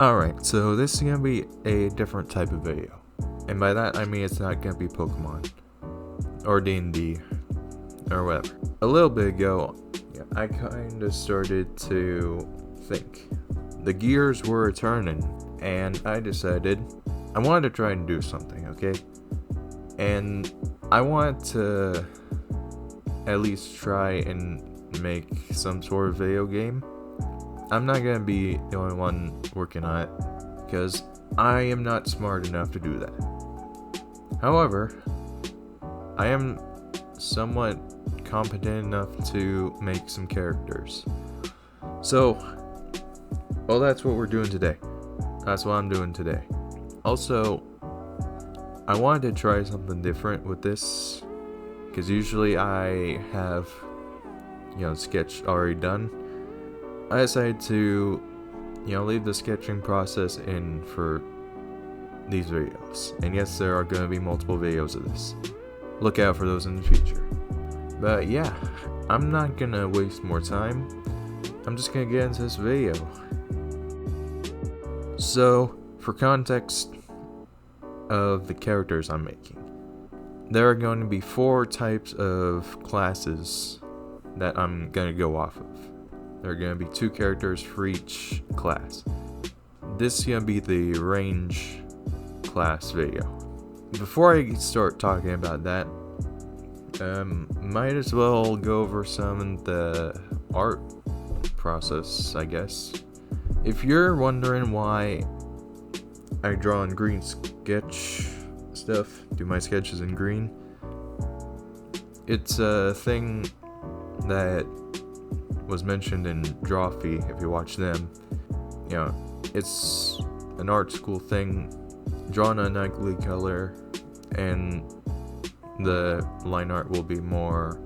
Alright, so this is gonna be a different type of video. And by that I mean it's not gonna be Pokemon. Or D&D. Or whatever. A little bit ago, I kinda started to think. The gears were turning, and I decided I wanted to try and do something, okay? And I wanted to at least try and make some sort of video game. I'm not gonna be the only one working on it, because I am not smart enough to do that. However, I am somewhat competent enough to make some characters. So, well, that's what we're doing today. That's what I'm doing today. Also, I wanted to try something different with this, because usually I have, sketch already done. I decided to, leave the sketching process in for these videos. And yes, there are going to be multiple videos of this. Look out for those in the future. But yeah, I'm not going to waste more time. I'm just going to get into this video. So, for context of the characters I'm making, there are going to be 4 types of classes that I'm going to go off of. There are going to be 2 characters for each class. This is going to be the range class video. Before I start talking about that, might as well go over some of the art process, I guess. If you're wondering why I draw in green sketch stuff, do my sketches in green, it's a thing that was mentioned in Drawfee, if you watch them. It's an art school thing, drawn an ugly color, and the line art will be more,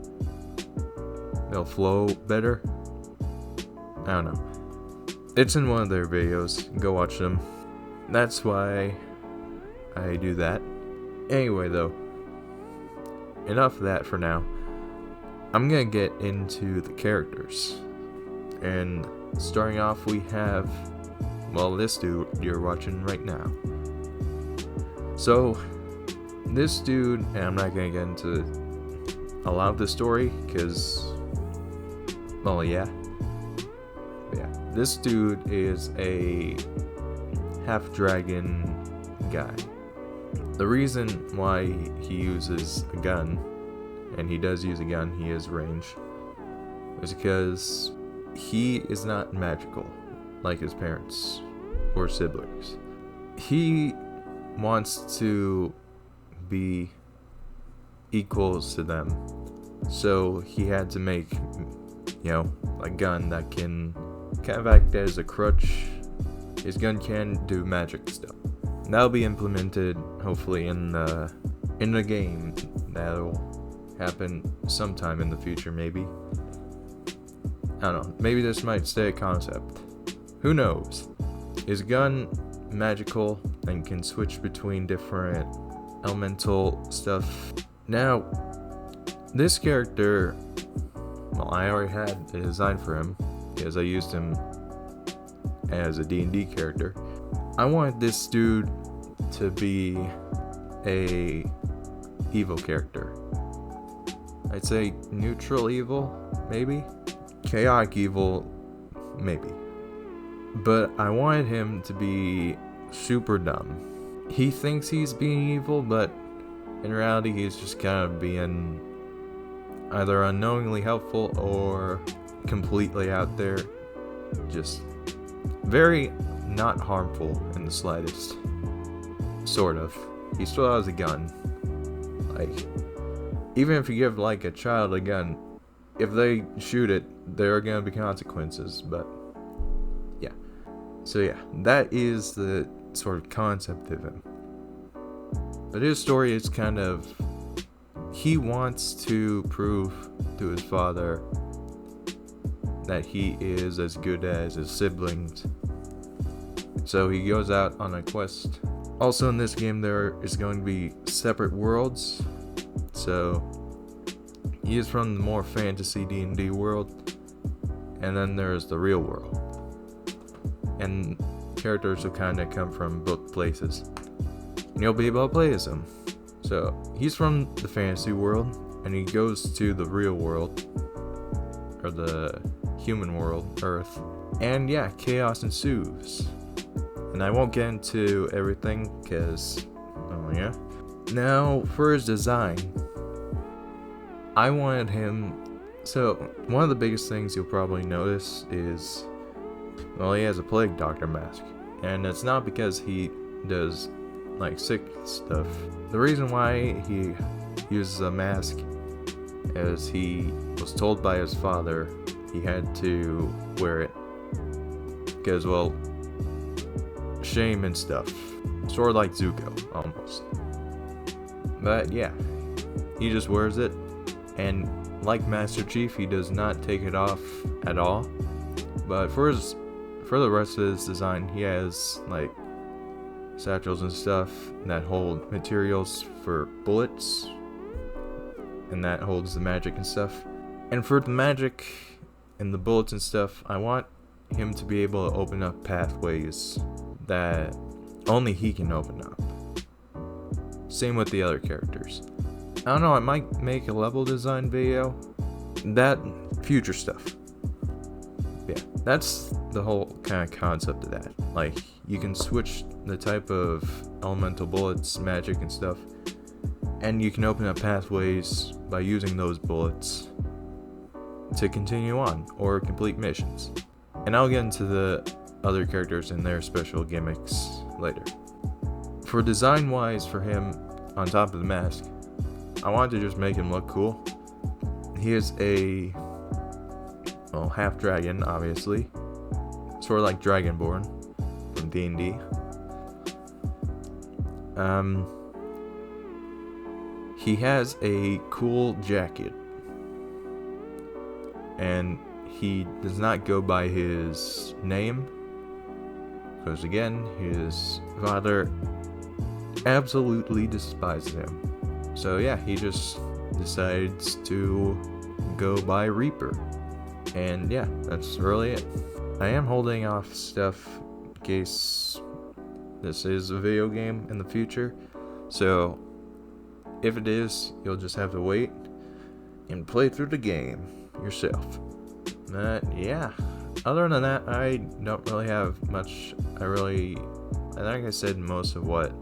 they'll flow better. I don't know. It's in one of their videos, go watch them. That's why I do that. Anyway though, enough of that for now. I'm gonna get into the characters. And starting off we have, this dude you're watching right now. So, this dude, and I'm not gonna get into a lot of the story, because, this dude is a half-dragon guy. The reason why he uses a gun, and he does use a gun, he is range, is because he is not magical like his parents or siblings. He wants to be equals to them, so he had to make, a gun that can kind of act as a crutch. His gun can do magic stuff. That'll be implemented hopefully in the game. That'll happen sometime in the future, maybe. I don't know. Maybe this might stay a concept. Who knows? His gun magical and can switch between different elemental stuff. Now, this character, I already had a design for him because I used him as a D&D character. I wanted this dude to be a evil character. I'd say neutral evil, maybe. Chaotic evil, maybe. But I wanted him to be super dumb. He thinks he's being evil, but in reality he's just kind of being either unknowingly helpful or completely out there. Just very not harmful in the slightest. Sort of. He still has a gun. Even if you give a child a gun, if they shoot it, there are gonna be consequences, but yeah. So yeah, that is the sort of concept of him. But his story is kind of, he wants to prove to his father that he is as good as his siblings. So he goes out on a quest. Also in this game there is going to be separate worlds. So he is from the more fantasy D&D world, and then there's the real world. And characters will kind of come from both places, and you'll be able to play as him. So he's from the fantasy world, and he goes to the real world, or the human world, Earth, and yeah, chaos ensues. And I won't get into everything, because, oh yeah. Now, for his design, I wanted him, so one of the biggest things you'll probably notice is, well, he has a plague doctor mask, and it's not because he does like sick stuff. The reason why he uses a mask is he was told by his father he had to wear it because, well, shame and stuff, sort of like Zuko almost. But yeah, he just wears it, and like Master Chief, he does not take it off at all. But for the rest of his design, he has like satchels and stuff that hold materials for bullets, and that holds the magic and stuff. And for the magic and the bullets and stuff, I want him to be able to open up pathways that only he can open up. Same with the other characters. I don't know, I might make a level design video. That future stuff. Yeah, that's the whole kind of concept of that. Like, you can switch the type of elemental bullets, magic and stuff, and you can open up pathways by using those bullets to continue on or complete missions. And I'll get into the other characters and their special gimmicks later. For design wise for him, on top of the mask, I wanted to just make him look cool. He is a, well, half dragon, obviously, sort of like Dragonborn from D&D. He has a cool jacket, and he does not go by his name, because again, his father absolutely despises him. So yeah, he just decides to go by Reaper. And yeah, that's really it. I am holding off stuff in case this is a video game in the future. So if it is, you'll just have to wait and play through the game yourself. But yeah, other than that, I don't really have much. I think I said most of what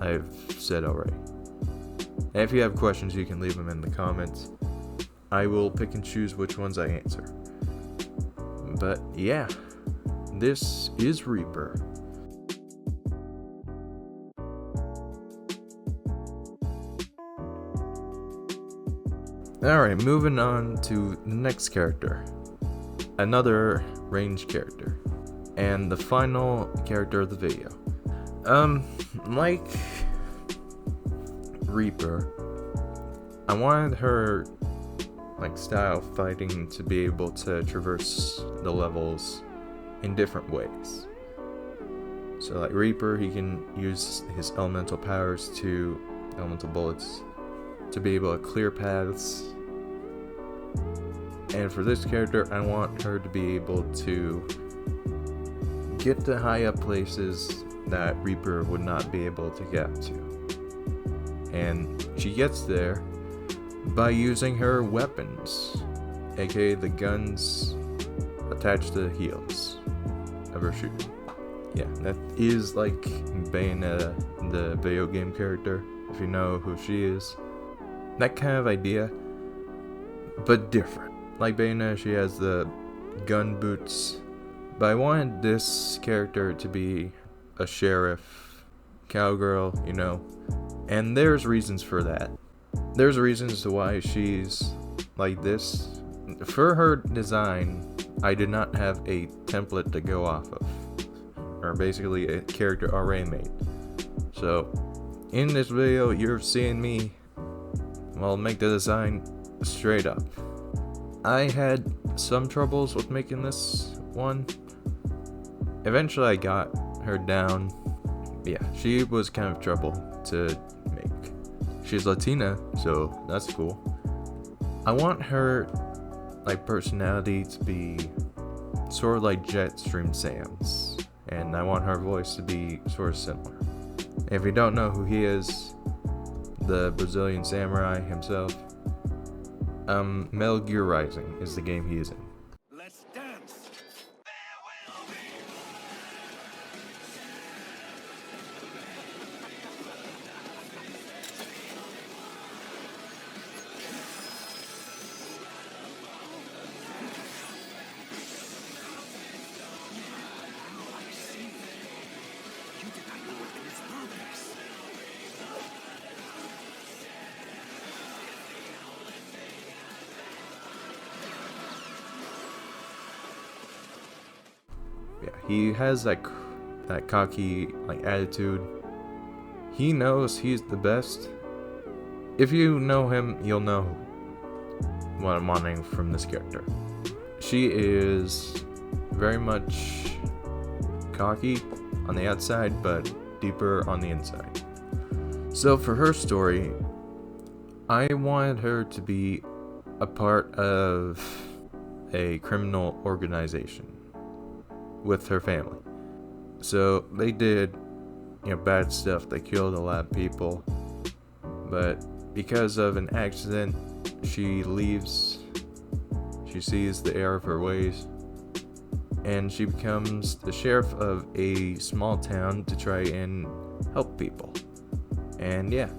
I've said already. And if you have questions, you can leave them in the comments. I will pick and choose which ones I answer. But yeah, this is Reaper. Alright, moving on to the next character. Another range character. And the final character of the video. Like Reaper, I wanted her style fighting to be able to traverse the levels in different ways. So like Reaper, he can use his elemental powers to elemental bullets to be able to clear paths. And for this character, I want her to be able to get to high up places that Reaper would not be able to get to. And she gets there by using her weapons, aka the guns attached to the heels of her shoe. Yeah, that is like Bayonetta, the video game character, if you know who she is. That kind of idea, but different. Like Bayonetta, she has the gun boots, but I wanted this character to be a sheriff, cowgirl, you know, and there's reasons for that. There's reasons to why she's like this. For her design, I did not have a template to go off of, or basically a character already made. So, in this video, you're seeing me, well, make the design straight up. I had some troubles with making this one. Eventually I got her down. Yeah, she was kind of trouble to make. She's Latina, so that's cool. I want her personality to be sort of like Jetstream Sam's, and I want her voice to be sort of similar. If you don't know who he is, the Brazilian samurai himself, Metal Gear Rising is the game he is in. Let's dance. Yeah, he has that cocky attitude. He knows he's the best. If you know him, you'll know what I'm wanting from this character. She is very much cocky on the outside, but deeper on the inside. So for her story, I wanted her to be a part of a criminal organization with her family. So they did, bad stuff. They killed a lot of people, but because of an accident, she leaves. She sees the error of her ways, and she becomes the sheriff of a small town to try and help people. And yeah,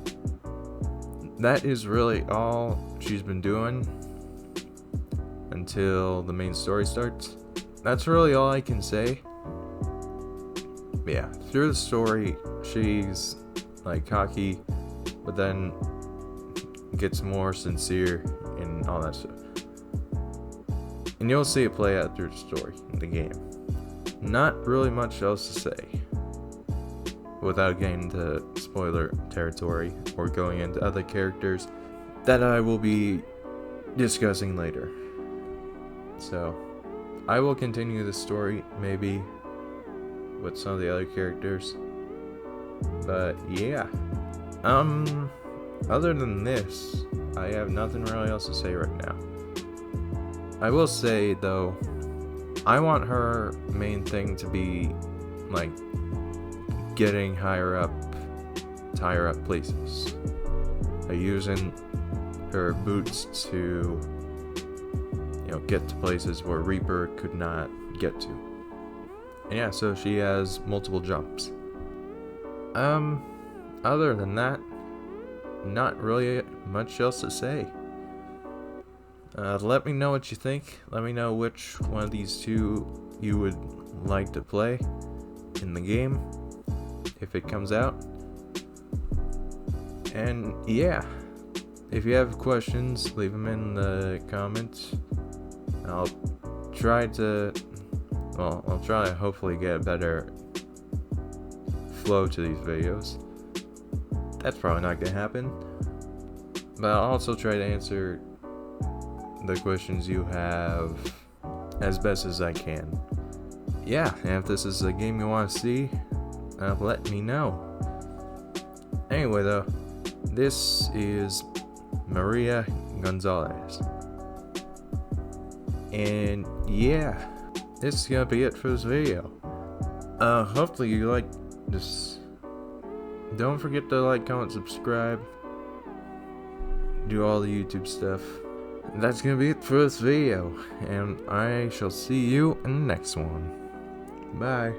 that is really all she's been doing until the main story starts. That's really all I can say. Yeah, through the story, she's cocky, but then gets more sincere and all that stuff. And you'll see it play out through the story in the game. Not really much else to say without getting into spoiler territory or going into other characters that I will be discussing later. So, I will continue the story maybe with some of the other characters. But yeah. Other than this, I have nothing really else to say right now. I will say though, I want her main thing to be getting higher up places. Using her boots to get to places where Reaper could not get to. And yeah, so she has multiple jumps. Other than that, not really much else to say. Let me know what you think. Let me know which one of these two you would like to play in the game if it comes out. And yeah, if you have questions, leave them in the comments. I'll try to hopefully get a better flow to these videos. That's probably not gonna happen, but I'll also try to answer the questions you have as best as I can. Yeah, and if this is a game you want to see, let me know. Anyway though, this is Maria Gonzalez. And yeah, this is gonna be it for this video. Hopefully you like this. Don't forget to like, comment, subscribe, do all the YouTube stuff. That's gonna be it for this video, and I shall see you in the next one. Bye.